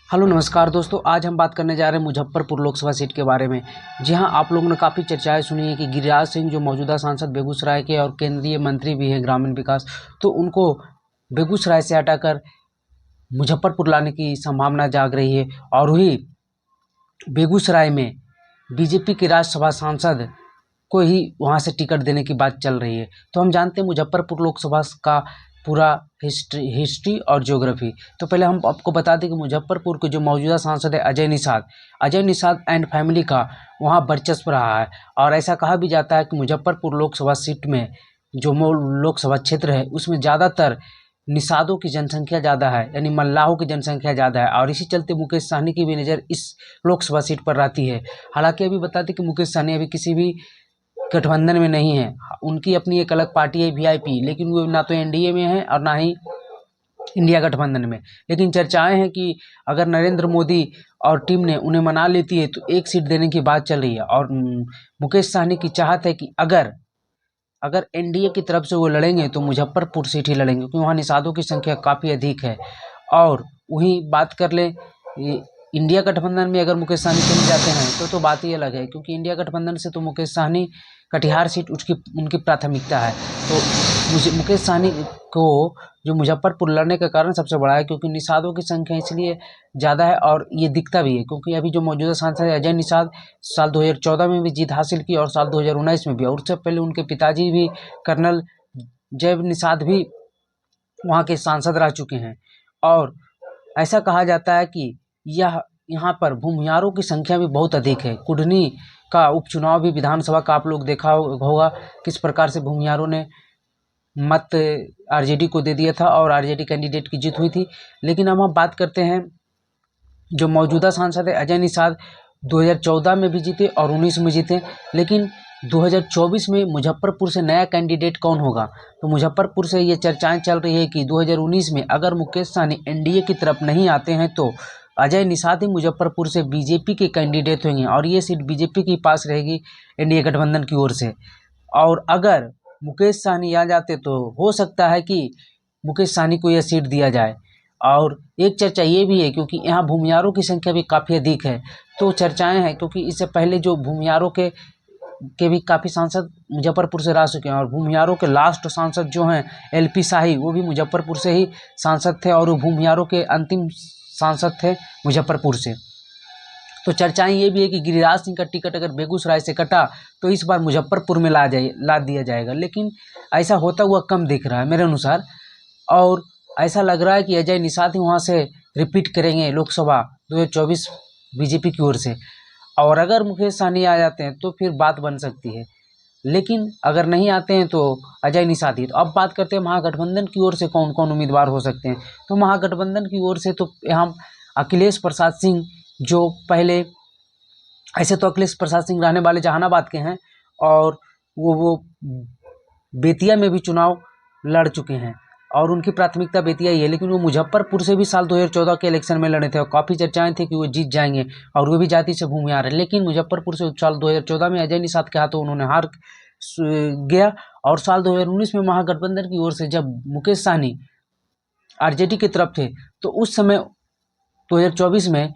Hello नमस्कार दोस्तों, आज हम बात करने जा रहे हैं मुजफ्फरपुर लोकसभा सीट के बारे में। जी हाँ, आप लोगों ने काफ़ी चर्चाएं सुनी है कि गिरिराज सिंह जो मौजूदा सांसद बेगूसराय के और केंद्रीय मंत्री भी हैं ग्रामीण विकास, तो उनको बेगूसराय से हटाकर मुजफ्फरपुर लाने की संभावना जाग रही है। और वही बेगूसराय में बीजेपी के राज्यसभा सांसद को ही वहाँ से टिकट देने की बात चल रही है। तो हम जानते हैं मुजफ्फरपुर लोकसभा का पूरा हिस्ट्री और ज्योग्राफी। तो पहले हम आपको बता दें कि मुजफ्फरपुर के जो मौजूदा सांसद है अजय निषाद एंड फैमिली का वहाँ वर्चस्व रहा है। और ऐसा कहा भी जाता है कि मुजफ्फरपुर लोकसभा सीट में जो लोकसभा क्षेत्र है उसमें ज़्यादातर निषादों की जनसंख्या ज़्यादा है, यानी मल्लाहों की जनसंख्या ज़्यादा है। और इसी चलते मुकेश सहनी की भी नज़र इस लोकसभा सीट पर रहती है। हालांकि अभी बता दें कि मुकेश सहनी अभी किसी भी गठबंधन में नहीं है, उनकी अपनी एक अलग पार्टी है वीआईपी, लेकिन वो ना तो एनडीए में है और ना ही इंडिया गठबंधन में। लेकिन चर्चाएं हैं कि अगर नरेंद्र मोदी और टीम ने उन्हें मना लेती है तो एक सीट देने की बात चल रही है। और मुकेश सहनी की चाहत है कि अगर एनडीए की तरफ से वो लड़ेंगे तो मुजफ्फरपुर सीट ही लड़ेंगे, क्योंकि वहाँ निषादों की संख्या काफ़ी अधिक है। और वहीं बात कर लें इंडिया गठबंधन में अगर मुकेश सहनी चले जाते हैं तो बात ही अलग है, क्योंकि इंडिया गठबंधन से तो मुकेश सहनी कटिहार सीट उनकी प्राथमिकता है। तो मुकेश सहनी को जो मुजफ्फरपुर लड़ने का कारण सबसे बड़ा है, क्योंकि निषादों की संख्या इसलिए ज़्यादा है और ये दिखता भी है, क्योंकि अभी जो मौजूदा सांसद है अजय निषाद साल 2014 में भी जीत हासिल की और साल 2019 में भी, और उससे पहले उनके पिताजी भी कर्नल जय निषाद भी वहाँ के सांसद रह चुके हैं। और ऐसा कहा जाता है कि यहाँ पर भूमिहारों की संख्या भी बहुत अधिक है। कुढ़नी का उपचुनाव भी विधानसभा का आप लोग देखा होगा किस प्रकार से भूमिहारों ने मत आरजेडी को दे दिया था और आरजेडी कैंडिडेट की जीत हुई थी। लेकिन अब हम बात करते हैं जो मौजूदा सांसद है अजय निषाद 2014 में भी जीते और 19 में जीते, लेकिन 2024 में मुजफ्फरपुर से नया कैंडिडेट कौन होगा? तो मुजफ्फरपुर से ये चर्चाएं चल रही है कि 2019 में अगर मुकेश सहनी एनडीए की तरफ नहीं आते हैं तो अजय निषाद ही मुजफ्फरपुर से बीजेपी के कैंडिडेट होंगे और ये सीट बीजेपी के पास रहेगी एनडीए गठबंधन की ओर से। और अगर मुकेश सहनी आ जाते तो हो सकता है कि मुकेश सहनी को यह सीट दिया जाए। और एक चर्चा ये भी है, क्योंकि यहाँ भूमिहारों की संख्या भी काफ़ी अधिक है, तो चर्चाएं हैं, क्योंकि इससे पहले जो भूमिहारों के भी काफ़ी सांसद मुजफ्फरपुर से रह चुके हैं। और भूमिहारों के लास्ट सांसद जो हैं एलपी शाही, वो भी मुजफ्फरपुर से ही सांसद थे और वो भूमिहारों के अंतिम सांसद थे मुजफ्फरपुर से। तो चर्चाएं ये भी है कि गिरिराज सिंह का टिकट अगर बेगूसराय से कटा तो इस बार मुजफ्फरपुर में ला दिया जाएगा, लेकिन ऐसा होता हुआ कम दिख रहा है मेरे अनुसार। और ऐसा लग रहा है कि अजय निषाद ही वहाँ से रिपीट करेंगे लोकसभा 2024 बीजेपी की ओर से। और अगर मुकेश सहनी आ जाते हैं तो फिर बात बन सकती है, लेकिन अगर नहीं आते हैं तो अजय निषाद ही। तो अब बात करते हैं महागठबंधन की ओर से कौन कौन उम्मीदवार हो सकते हैं। तो महागठबंधन की ओर से तो यहाँ अखिलेश प्रसाद सिंह, जो पहले ऐसे तो अखिलेश प्रसाद सिंह रहने वाले जहानाबाद के हैं और वो बेतिया में भी चुनाव लड़ चुके हैं और उनकी प्राथमिकता बेतिया ही है। लेकिन वो मुजफ्फरपुर से भी साल 2014 के इलेक्शन में लड़े थे और काफ़ी चर्चाएं थी कि वो जीत जाएंगे और वो भी जाति से भूमिहार है। लेकिन मुजफ्फरपुर से साल 2014 में अजय निषाद के हाथों उन्होंने हार गया। और साल 2019 में महागठबंधन की ओर से जब मुकेश सहनी आरजेडी की तरफ थे तो उस समय 2024 में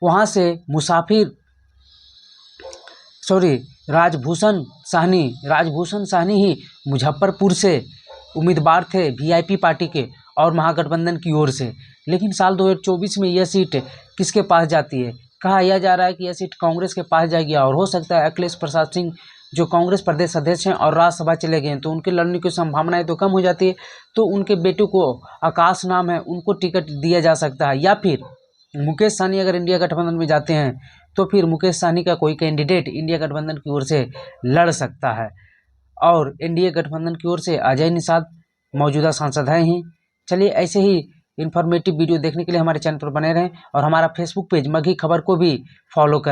वहाँ से राजभूषण सहनी ही मुजफ्फरपुर से उम्मीदवार थे वीआईपी पार्टी के और महागठबंधन की ओर से। लेकिन साल 2024 में यह सीट किसके पास जाती है? कहा यह जा रहा है कि यह सीट कांग्रेस के पास जाएगी और हो सकता है अखिलेश प्रसाद सिंह जो कांग्रेस प्रदेश अध्यक्ष हैं और राज्यसभा चले गए हैं तो उनके लड़ने की संभावनाएं तो कम हो जाती है। तो उनके बेटे को आकाश नाम है, उनको टिकट दिया जा सकता है, या फिर मुकेश सहनी अगर इंडिया गठबंधन में जाते हैं तो फिर मुकेश सहनी का कोई कैंडिडेट इंडिया गठबंधन की ओर से लड़ सकता है। और एनडीए गठबंधन की ओर से अजय निषाद मौजूदा सांसद हैं ही। चलिए ऐसे ही इन्फॉर्मेटिव वीडियो देखने के लिए हमारे चैनल पर बने रहें और हमारा फेसबुक पेज मघी खबर को भी फॉलो कर लें।